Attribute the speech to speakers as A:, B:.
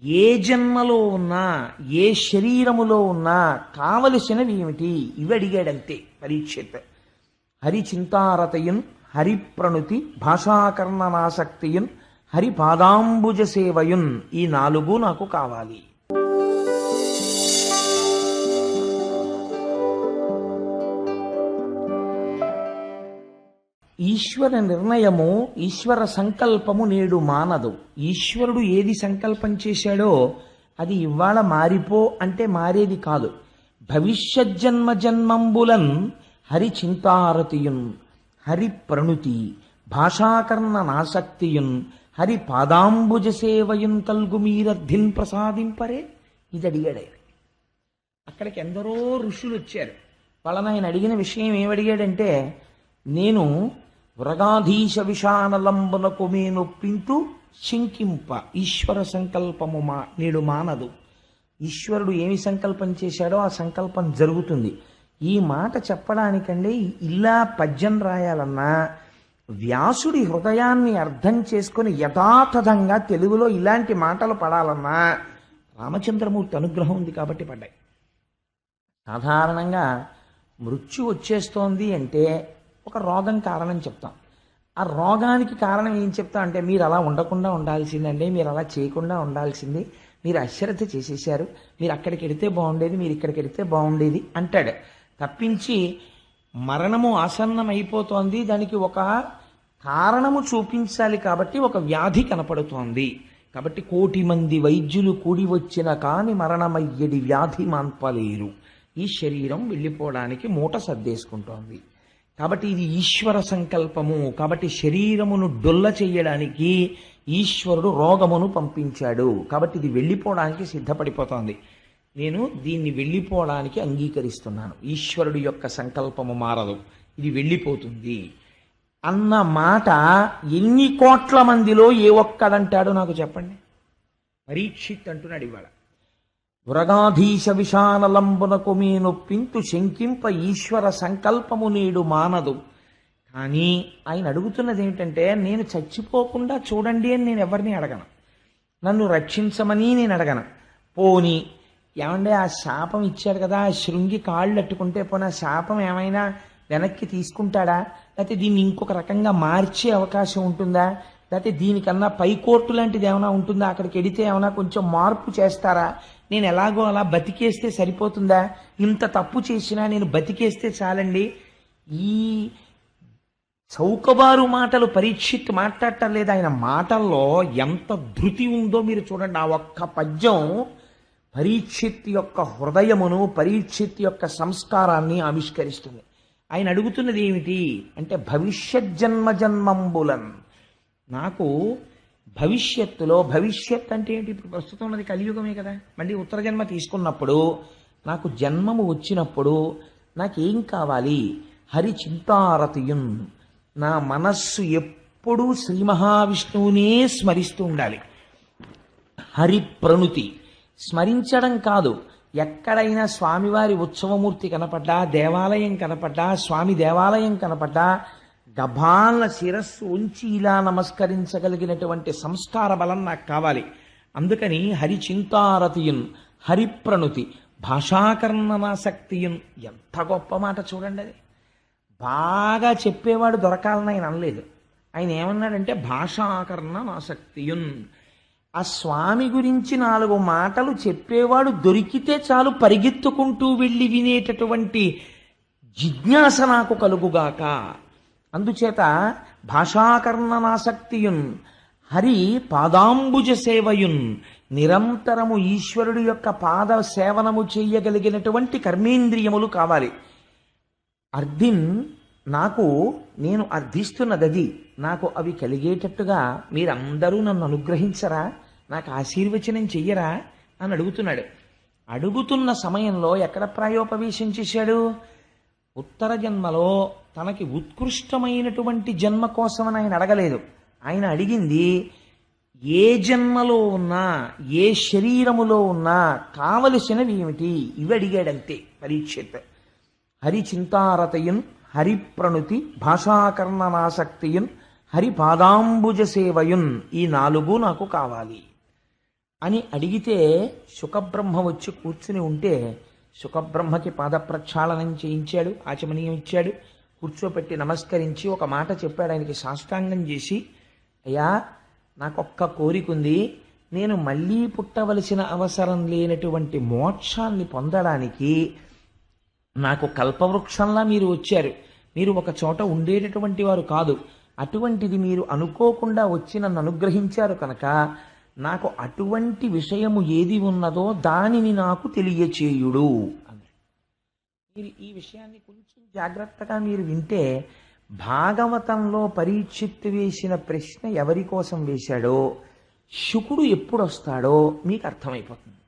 A: ఏ జన్మలో ఉన్నా, ఏ శరీరములో ఉన్నా కావలసినవి ఏమిటి ఇవి అడిగాడంతే పరీక్షిత్. హరి చింతారతయున్, హరి ప్రణుతి భాషాకర్ణనాసక్తియున్, హరి పాదాంబుజ సేవయున్, ఈ నాలుగు నాకు కావాలి. ఈశ్వర నిర్ణయము, ఈశ్వర సంకల్పము నేడు మానదు. ఈశ్వరుడు ఏది సంకల్పం చేశాడో అది ఇవాళ మారిపో అంటే మారేది కాదు. భవిష్యజ్జన్మ జన్మంబులన్ హరి చింతారతియున్, హరి ప్రణుతి భాషాకర్ణ నాసక్తియున్, హరి పాదాంబుజ సేవయున్ కల్గు మీరర్థిన్ ప్రసాదింపరే. ఇది అడిగాడు ఆయన. అక్కడికి ఎందరో ఋషులు వచ్చారు. వాళ్ళని ఆయన అడిగిన విషయం ఏమడిగాడంటే, నేను వృగాధీశ విషానలంబునకు మేనొప్పింతు శంకింప ఈశ్వర సంకల్పము నేడు మానదు. ఈశ్వరుడు ఏమి సంకల్పం చేశాడో ఆ సంకల్పం జరుగుతుంది. ఈ మాట చెప్పడానికంటే ఇలా పద్యం రాయాలన్నా, వ్యాసుడి హృదయాన్ని అర్థం చేసుకుని యథాతథంగా తెలుగులో ఇలాంటి మాటలు పడాలన్నా రామచంద్రమూర్తి అనుగ్రహం ఉంది కాబట్టి పడ్డాయి. సాధారణంగా మృత్యు వచ్చేస్తోంది అంటే ఒక రోగం కారణం చెప్తాం. ఆ రోగానికి కారణం ఏం చెప్తాం అంటే, మీరు అలా ఉండకుండా ఉండాల్సిందండి, మీరు అలా చేయకుండా ఉండాల్సింది, మీరు అశ్రద్ధ చేసేశారు, మీరు అక్కడికి వెడితే బాగుండేది, మీరు ఇక్కడికి వెడితే బాగుండేది అంటాడు తప్పించి, మరణము ఆసన్నం అయిపోతోంది, దానికి ఒక కారణము చూపించాలి కాబట్టి ఒక వ్యాధి కనపడుతోంది కాబట్టి 1,000,000 మంది వైద్యులు కూడి వచ్చిన కాని మరణమయ్యడి వ్యాధి మాన్పలేరు. ఈ శరీరం వెళ్ళిపోవడానికి మూట సర్దేసుకుంటోంది కాబట్టి ఇది ఈశ్వర సంకల్పము. కాబట్టి శరీరమును డొల్ల చెయ్యడానికి ఈశ్వరుడు రోగమును పంపించాడు. కాబట్టి ఇది వెళ్ళిపోవడానికి సిద్ధపడిపోతోంది. నేను దీన్ని వెళ్ళిపోవడానికి అంగీకరిస్తున్నాను. ఈశ్వరుడు యొక్క సంకల్పము మారదు, ఇది వెళ్ళిపోతుంది అన్న మాట ఎన్ని కోట్ల మందిలో ఏ ఒక్కడంటాడో నాకు చెప్పండి. పరీక్షిత్ అంటున్నాడు ఇవాళ, వృగాధీశ విషానలంబునకు మేనొప్పింతు శంకింప ఈశ్వర సంకల్పము నేడు మానదు. కానీ ఆయన అడుగుతున్నది ఏమిటంటే, నేను చచ్చిపోకుండా చూడండి అని నేను ఎవరిని అడగను, నన్ను రక్షించమని నేను అడగను. పోని ఏమంటే ఆ శాపం ఇచ్చాడు కదా, ఆ శృంగి కాళ్ళు అట్టుకుంటే పోనీ ఆ శాపం ఏమైనా వెనక్కి తీసుకుంటాడా, లేకపోతే దీన్ని ఇంకొక రకంగా మార్చే అవకాశం ఉంటుందా, లేకపోతే దీనికన్నా పైకోర్టు లాంటిది ఏమైనా ఉంటుందా, అక్కడికి వెడితే ఏమైనా కొంచెం మార్పు చేస్తారా, నేను ఎలాగో అలా బతికేస్తే సరిపోతుందా, ఇంత తప్పు చేసినా నేను బతికేస్తే చాలండి. ఈ చౌకబారు మాటలు పరీక్షిత్ మాట్లాడటం లేదు. ఆయన మాటల్లో ఎంత ధృతి ఉందో మీరు చూడండి. ఆ ఒక్క పద్యం పరీక్షిత్ యొక్క హృదయమును, పరీక్షిత్ యొక్క సంస్కారాన్ని ఆవిష్కరిస్తుంది. ఆయన అడుగుతున్నది ఏమిటి అంటే, భవిష్యజ్జన్మ జన్మంబులన్, నాకు భవిష్యత్తులో, భవిష్యత్ అంటే ఏంటి, ఇప్పుడు ప్రస్తుతం ఉన్నది కలియుగమే కదా, మళ్ళీ ఉత్తర జన్మ తీసుకున్నప్పుడు నాకు జన్మము వచ్చినప్పుడు నాకేం కావాలి, హరి చింతారతియున్, నా మనస్సు ఎప్పుడూ శ్రీ మహావిష్ణువునే స్మరిస్తూ ఉండాలి. హరి ప్రణుతి, స్మరించడం కాదు, ఎక్కడైనా స్వామివారి ఉత్సవమూర్తి కనపడ్డా, దేవాలయం కనపడ్డా, స్వామి దేవాలయం కనపడ్డా గభాల శిరస్సు ఉంచి ఇలా నమస్కరించగలిగినటువంటి సంస్కార బలం నాకు కావాలి. అందుకని హరి చింతారతియున్, హరి ప్రణుతి భాషాకర్ణనాసక్తియున్, ఎంత గొప్ప మాట చూడండి. అది బాగా చెప్పేవాడు దొరకాలని ఆయన అనలేదు. ఆయన ఏమన్నాడంటే భాషాకర్ణనాసక్తియున్, ఆ స్వామి గురించి 4 మాటలు చెప్పేవాడు దొరికితే చాలు పరిగెత్తుకుంటూ వెళ్ళి వినేటటువంటి జిజ్ఞాస నాకు కలుగుగాక. అందుచేత భాషాకర్ణనాసక్తియున్, హరి పాదాంబుజ సేవయున్, నిరంతరము ఈశ్వరుడు యొక్క పాద సేవనము చేయగలిగినటువంటి కర్మేంద్రియములు కావాలి. అర్ధిన్, నాకు నేను అర్థిస్తున్నది, నాకు అవి కలిగేటట్టుగా మీరందరూ నన్ను అనుగ్రహించరా, నాకు ఆశీర్వచనం చెయ్యరా అని అడుగుతున్నాడు. అడుగుతున్న సమయంలో ఎక్కడ ప్రాయోపవేశం చేశాడు, ఉత్తర జన్మలో తనకి ఉత్కృష్టమైనటువంటి జన్మ కోసమని ఆయన అడగలేదు. ఆయన అడిగింది ఏ జన్మలో ఉన్నా, ఏ శరీరములో ఉన్నా కావలసినవి ఏమిటి ఇవి అడిగాడంతే పరీక్షిత్. హరి చింతారతయున్, హరి ప్రణుతి భాషాకర్ణనాసక్తియున్, హరి పాదాంబుజ సేవయున్, ఈ 4 నాకు కావాలి. అని అడిగితే శుకబ్రహ్మ వచ్చి కూర్చుని ఉంటే శుకబ్రహ్మకి పాద ప్రక్షాళనం చేయించాడు, ఆచమనీయం ఇచ్చాడు, కూర్చోపెట్టి నమస్కరించి ఒక మాట చెప్పాడు. ఆయనకి సాష్టాంగం చేసి, అయ్యా నాకొక్క కోరిక ఉంది, నేను మళ్ళీ పుట్టవలసిన అవసరం లేనటువంటి మోక్షాన్ని పొందడానికి నాకు కల్పవృక్షంలా మీరు వచ్చారు. మీరు ఒక చోట ఉండేటటువంటి వారు కాదు, అటువంటిది మీరు అనుకోకుండా వచ్చి నన్ను అనుగ్రహించారు కనుక నాకు అటువంటి విషయము ఏది ఉన్నదో దానిని నాకు తెలియచేయుడు అన్నాడు. మీరు ఈ విషయాన్ని కొంచెం జాగ్రత్తగా మీరు వింటే భాగవతంలో పరీక్షిత్తు వేసిన ప్రశ్న ఎవరి కోసం వేశాడో, శుకుడు ఎప్పుడు వస్తాడో మీకు అర్థమైపోతుంది.